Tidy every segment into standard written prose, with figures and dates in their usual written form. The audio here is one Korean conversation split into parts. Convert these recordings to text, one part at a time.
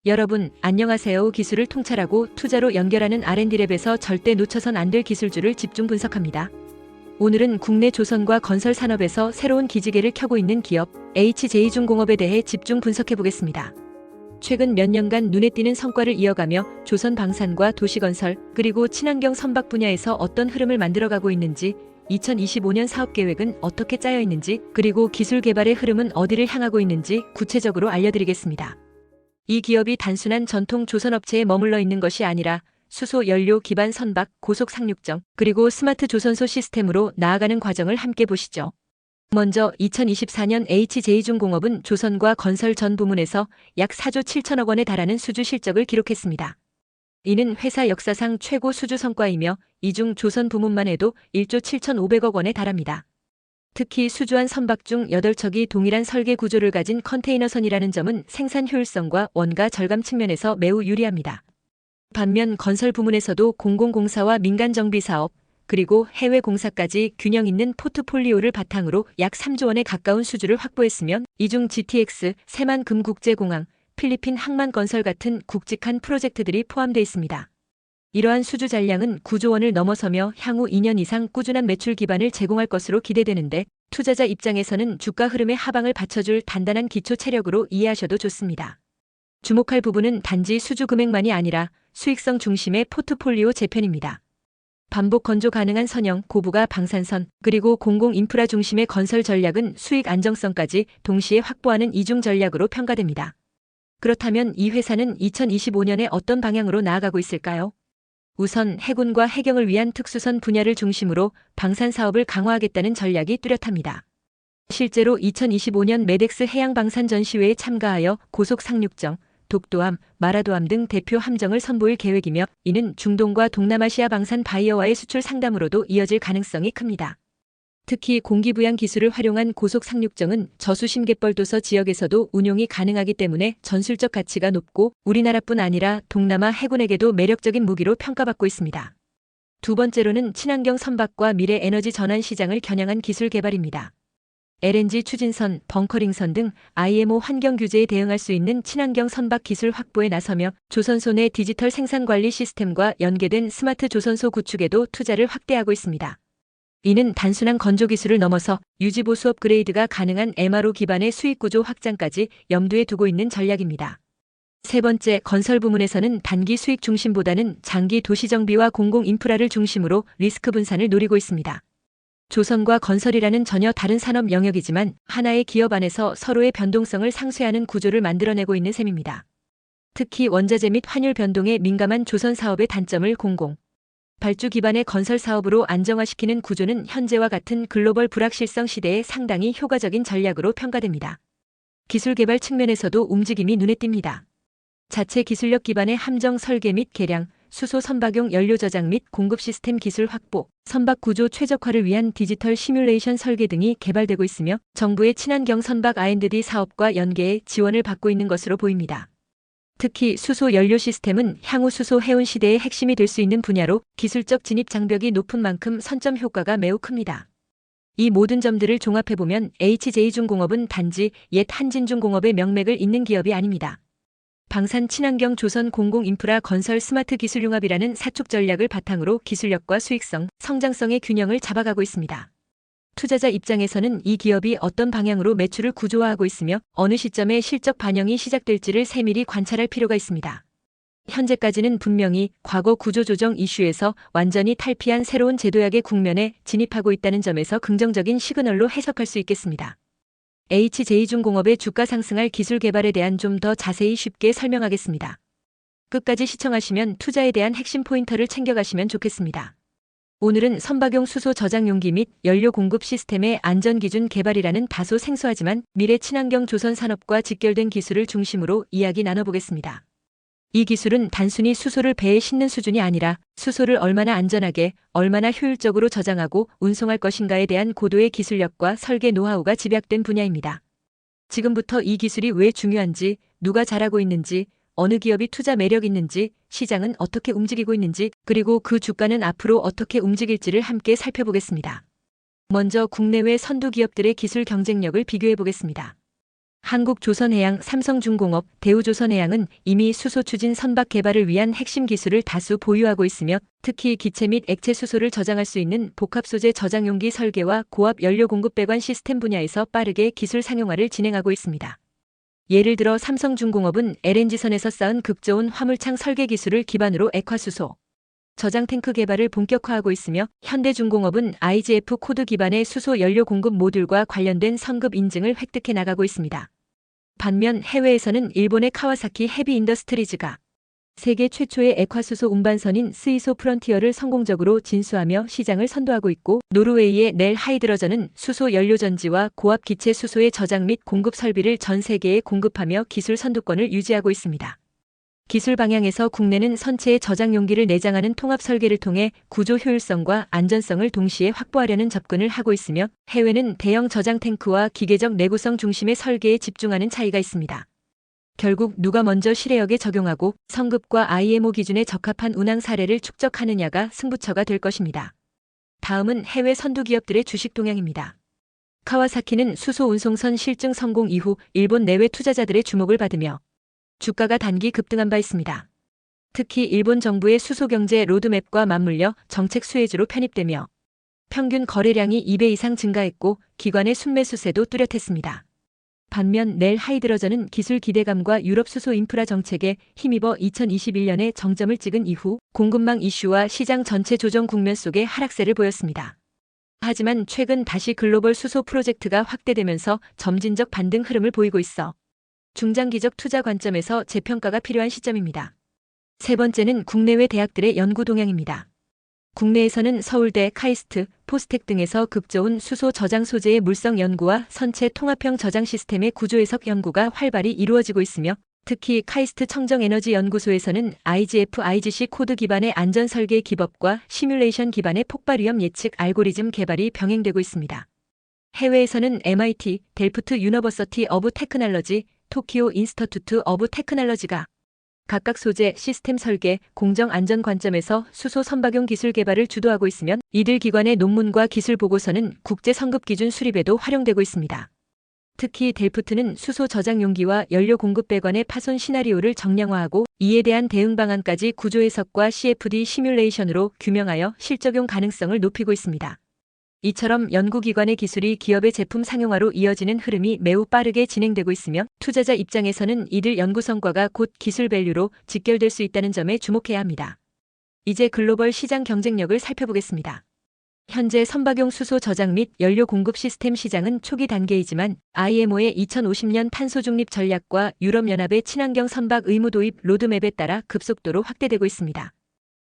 여러분, 안녕하세요. 기술을 통찰하고 투자로 연결하는 R&D랩에서 절대 놓쳐선 안 될 기술주를 집중 분석합니다. 오늘은 국내 조선과 건설 산업에서 새로운 기지개를 켜고 있는 기업 HJ중공업에 대해 집중 분석해 보겠습니다. 최근 몇 년간 눈에 띄는 성과를 이어가며 조선 방산과 도시건설 그리고 친환경 선박 분야에서 어떤 흐름을 만들어가고 있는지, 2025년 사업계획은 어떻게 짜여 있는지, 그리고 기술 개발의 흐름은 어디를 향하고 있는지 구체적으로 알려드리겠습니다. 이 기업이 단순한 전통 조선업체에 머물러 있는 것이 아니라 수소 연료 기반 선박, 고속 상륙정, 그리고 스마트 조선소 시스템으로 나아가는 과정을 함께 보시죠. 먼저 2024년 HJ중공업은 조선과 건설 전 부문에서 약 4조 7천억 원에 달하는 수주 실적을 기록했습니다. 이는 회사 역사상 최고 수주 성과이며 이 중 조선 부문만 해도 1조 7,500억 원에 달합니다. 특히 수주한 선박 중 8척이 동일한 설계 구조를 가진 컨테이너선이라는 점은 생산 효율성과 원가 절감 측면에서 매우 유리합니다. 반면 건설 부문에서도 공공공사와 민간 정비 사업, 그리고 해외 공사까지 균형 있는 포트폴리오를 바탕으로 약 3조 원에 가까운 수주를 확보했으며 이 중 GTX, 새만금국제공항, 필리핀 항만건설 같은 굵직한 프로젝트들이 포함되어 있습니다. 이러한 수주 잔량은 9조 원을 넘어서며 향후 2년 이상 꾸준한 매출 기반을 제공할 것으로 기대되는데, 투자자 입장에서는 주가 흐름의 하방을 받쳐줄 단단한 기초 체력으로 이해하셔도 좋습니다. 주목할 부분은 단지 수주 금액만이 아니라 수익성 중심의 포트폴리오 재편입니다. 반복 건조 가능한 선형, 고부가 방산선, 그리고 공공 인프라 중심의 건설 전략은 수익 안정성까지 동시에 확보하는 이중 전략으로 평가됩니다. 그렇다면 이 회사는 2025년에 어떤 방향으로 나아가고 있을까요? 우선 해군과 해경을 위한 특수선 분야를 중심으로 방산 사업을 강화하겠다는 전략이 뚜렷합니다. 실제로 2025년 메덱스 해양방산 전시회에 참가하여 고속 상륙정, 독도함, 마라도함 등 대표 함정을 선보일 계획이며, 이는 중동과 동남아시아 방산 바이어와의 수출 상담으로도 이어질 가능성이 큽니다. 특히 공기부양 기술을 활용한 고속 상륙정은 저수심갯벌도서 지역에서도 운용이 가능하기 때문에 전술적 가치가 높고 우리나라뿐 아니라 동남아 해군에게도 매력적인 무기로 평가받고 있습니다. 두 번째로는 친환경 선박과 미래 에너지 전환 시장을 겨냥한 기술 개발입니다. LNG 추진선, 벙커링선 등 IMO 환경 규제에 대응할 수 있는 친환경 선박 기술 확보에 나서며 조선소 내 디지털 생산 관리 시스템과 연계된 스마트 조선소 구축에도 투자를 확대하고 있습니다. 이는 단순한 건조 기술을 넘어서 유지보수 업그레이드가 가능한 MRO 기반의 수익 구조 확장까지 염두에 두고 있는 전략입니다. 세 번째, 건설 부문에서는 단기 수익 중심보다는 장기 도시 정비와 공공 인프라를 중심으로 리스크 분산을 노리고 있습니다. 조선과 건설이라는 전혀 다른 산업 영역이지만 하나의 기업 안에서 서로의 변동성을 상쇄하는 구조를 만들어내고 있는 셈입니다. 특히 원자재 및 환율 변동에 민감한 조선 사업의 단점을 발주 기반의 건설 사업으로 안정화시키는 구조는 현재와 같은 글로벌 불확실성 시대에 상당히 효과적인 전략으로 평가됩니다. 기술 개발 측면에서도 움직임이 눈에 띕니다. 자체 기술력 기반의 함정 설계 및 개량, 수소 선박용 연료 저장 및 공급 시스템 기술 확보, 선박 구조 최적화를 위한 디지털 시뮬레이션 설계 등이 개발되고 있으며 정부의 친환경 선박 R&D 사업과 연계해 지원을 받고 있는 것으로 보입니다. 특히 수소 연료 시스템은 향후 수소 해운 시대의 핵심이 될 수 있는 분야로 기술적 진입 장벽이 높은 만큼 선점 효과가 매우 큽니다. 이 모든 점들을 종합해보면 HJ중공업은 단지 옛 한진중공업의 명맥을 잇는 기업이 아닙니다. 방산 친환경 조선 공공인프라 건설 스마트 기술 융합이라는 사축 전략을 바탕으로 기술력과 수익성, 성장성의 균형을 잡아가고 있습니다. 투자자 입장에서는 이 기업이 어떤 방향으로 매출을 구조화하고 있으며 어느 시점에 실적 반영이 시작될지를 세밀히 관찰할 필요가 있습니다. 현재까지는 분명히 과거 구조조정 이슈에서 완전히 탈피한 새로운 제도약의 국면에 진입하고 있다는 점에서 긍정적인 시그널로 해석할 수 있겠습니다. HJ중공업의 주가 상승할 기술 개발에 대한 좀 더 자세히 쉽게 설명하겠습니다. 끝까지 시청하시면 투자에 대한 핵심 포인터를 챙겨가시면 좋겠습니다. 오늘은 선박용 수소 저장 용기 및 연료 공급 시스템의 안전기준 개발이라는 다소 생소하지만 미래 친환경 조선 산업과 직결된 기술을 중심으로 이야기 나눠보겠습니다. 이 기술은 단순히 수소를 배에 싣는 수준이 아니라 수소를 얼마나 안전하게, 얼마나 효율적으로 저장하고 운송할 것인가에 대한 고도의 기술력과 설계 노하우가 집약된 분야입니다. 지금부터 이 기술이 왜 중요한지, 누가 잘하고 있는지, 어느 기업이 투자 매력 있는지, 시장은 어떻게 움직이고 있는지, 그리고 그 주가는 앞으로 어떻게 움직일지를 함께 살펴보겠습니다. 먼저 국내외 선두 기업들의 기술 경쟁력을 비교해 보겠습니다. 한국조선해양, 삼성중공업, 대우조선해양은 이미 수소 추진 선박 개발을 위한 핵심 기술을 다수 보유하고 있으며 특히 기체 및 액체 수소를 저장할 수 있는 복합소재 저장용기 설계와 고압 연료 공급 배관 시스템 분야에서 빠르게 기술 상용화를 진행하고 있습니다. 예를 들어 삼성중공업은 LNG선에서 쌓은 극저온 화물창 설계 기술을 기반으로 액화수소 저장 탱크 개발을 본격화하고 있으며 현대중공업은 IGF 코드 기반의 수소 연료 공급 모듈과 관련된 선급 인증을 획득해 나가고 있습니다. 반면 해외에서는 일본의 카와사키 헤비 인더스트리즈가 세계 최초의 액화수소 운반선인 스이소 프론티어를 성공적으로 진수하며 시장을 선도하고 있고 노르웨이의 넬 하이드러전은 수소 연료전지와 고압 기체 수소의 저장 및 공급 설비를 전 세계에 공급하며 기술 선두권을 유지하고 있습니다. 기술 방향에서 국내는 선체의 저장 용기를 내장하는 통합 설계를 통해 구조 효율성과 안전성을 동시에 확보하려는 접근을 하고 있으며 해외는 대형 저장 탱크와 기계적 내구성 중심의 설계에 집중하는 차이가 있습니다. 결국 누가 먼저 실외역에 적용하고 성급과 IMO 기준에 적합한 운항 사례를 축적하느냐가 승부처가 될 것입니다. 다음은 해외 선두 기업들의 주식 동향입니다. 카와사키는 수소 운송선 실증 성공 이후 일본 내외 투자자들의 주목을 받으며 주가가 단기 급등한 바 있습니다. 특히 일본 정부의 수소경제 로드맵과 맞물려 정책 수혜주로 편입되며 평균 거래량이 2배 이상 증가했고 기관의 순매수세도 뚜렷했습니다. 반면 넬 하이드러전은 기술 기대감과 유럽 수소 인프라 정책에 힘입어 2021년에 정점을 찍은 이후 공급망 이슈와 시장 전체 조정 국면 속에 하락세를 보였습니다. 하지만 최근 다시 글로벌 수소 프로젝트가 확대되면서 점진적 반등 흐름을 보이고 있어 중장기적 투자 관점에서 재평가가 필요한 시점입니다. 세 번째는 국내외 대학들의 연구 동향입니다. 국내에서는 서울대, 카이스트, 포스텍 등에서 극저온 수소 저장 소재의 물성 연구와 선체 통합형 저장 시스템의 구조 해석 연구가 활발히 이루어지고 있으며 특히 카이스트 청정에너지연구소에서는 IGF, IGC 코드 기반의 안전 설계 기법과 시뮬레이션 기반의 폭발 위험 예측 알고리즘 개발이 병행되고 있습니다. 해외에서는 MIT, 델프트 유니버시티 오브 테크놀로지, 토키오 인스터튜트 오브 테크놀로지가 각각 소재, 시스템 설계, 공정 안전 관점에서 수소 선박용 기술 개발을 주도하고 있으면 이들 기관의 논문과 기술 보고서는 국제 성급 기준 수립에도 활용되고 있습니다. 특히 델프트는 수소 저장 용기와 연료 공급 배관의 파손 시나리오를 정량화하고 이에 대한 대응 방안까지 구조 해석과 CFD 시뮬레이션으로 규명하여 실적용 가능성을 높이고 있습니다. 이처럼 연구기관의 기술이 기업의 제품 상용화로 이어지는 흐름이 매우 빠르게 진행되고 있으며 투자자 입장에서는 이들 연구 성과가 곧 기술 밸류로 직결될 수 있다는 점에 주목해야 합니다. 이제 글로벌 시장 경쟁력을 살펴보겠습니다. 현재 선박용 수소 저장 및 연료 공급 시스템 시장은 초기 단계이지만 IMO의 2050년 탄소 중립 전략과 유럽연합의 친환경 선박 의무 도입 로드맵에 따라 급속도로 확대되고 있습니다.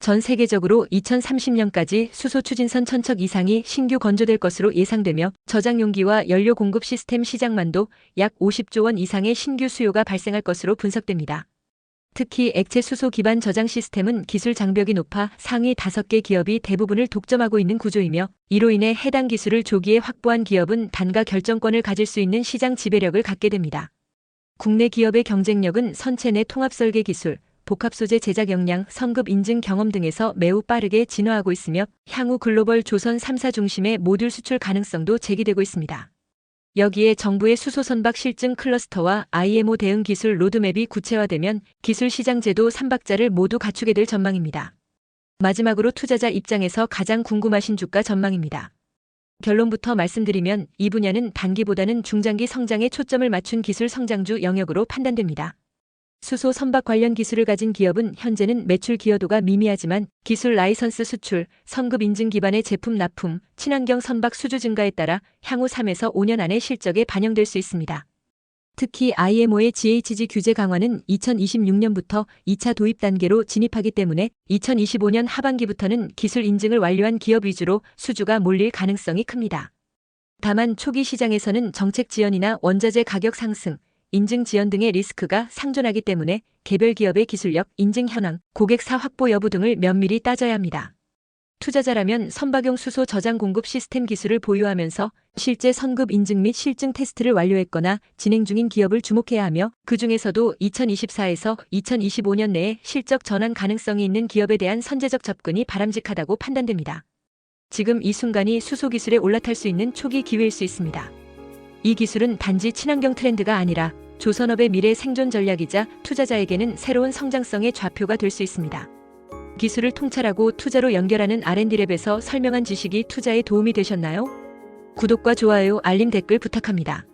전 세계적으로 2030년까지 수소 추진선 1000척 이상이 신규 건조될 것으로 예상되며 저장 용기와 연료 공급 시스템 시장만도 약 50조 원 이상의 신규 수요가 발생할 것으로 분석됩니다. 특히 액체 수소 기반 저장 시스템은 기술 장벽이 높아 상위 5개 기업이 대부분을 독점하고 있는 구조이며 이로 인해 해당 기술을 조기에 확보한 기업은 단가 결정권을 가질 수 있는 시장 지배력을 갖게 됩니다. 국내 기업의 경쟁력은 선체 내 통합 설계 기술, 복합소재 제작 역량, 선급 인증 경험 등에서 매우 빠르게 진화하고 있으며 향후 글로벌 조선 3사 중심의 모듈 수출 가능성도 제기되고 있습니다. 여기에 정부의 수소선박 실증 클러스터와 IMO 대응 기술 로드맵이 구체화되면 기술 시장 제도 3박자를 모두 갖추게 될 전망입니다. 마지막으로 투자자 입장에서 가장 궁금하신 주가 전망입니다. 결론부터 말씀드리면 이 분야는 단기보다는 중장기 성장에 초점을 맞춘 기술 성장주 영역으로 판단됩니다. 수소 선박 관련 기술을 가진 기업은 현재는 매출 기여도가 미미하지만 기술 라이선스 수출, 선급 인증 기반의 제품 납품, 친환경 선박 수주 증가에 따라 향후 3에서 5년 안에 실적에 반영될 수 있습니다. 특히 IMO의 GHG 규제 강화는 2026년부터 2차 도입 단계로 진입하기 때문에 2025년 하반기부터는 기술 인증을 완료한 기업 위주로 수주가 몰릴 가능성이 큽니다. 다만 초기 시장에서는 정책 지연이나 원자재 가격 상승, 인증 지연 등의 리스크가 상존하기 때문에 개별 기업의 기술력, 인증 현황, 고객사 확보 여부 등을 면밀히 따져야 합니다. 투자자라면 선박용 수소 저장 공급 시스템 기술을 보유하면서 실제 선급 인증 및 실증 테스트를 완료했거나 진행 중인 기업을 주목해야 하며 그 중에서도 2024에서 2025년 내에 실적 전환 가능성이 있는 기업에 대한 선제적 접근이 바람직하다고 판단됩니다. 지금 이 순간이 수소 기술에 올라탈 수 있는 초기 기회일 수 있습니다. 이 기술은 단지 친환경 트렌드가 아니라 조선업의 미래 생존 전략이자 투자자에게는 새로운 성장성의 좌표가 될 수 있습니다. 기술을 통찰하고 투자로 연결하는 R&D랩에서 설명한 지식이 투자에 도움이 되셨나요? 구독과 좋아요, 알림, 댓글 부탁합니다.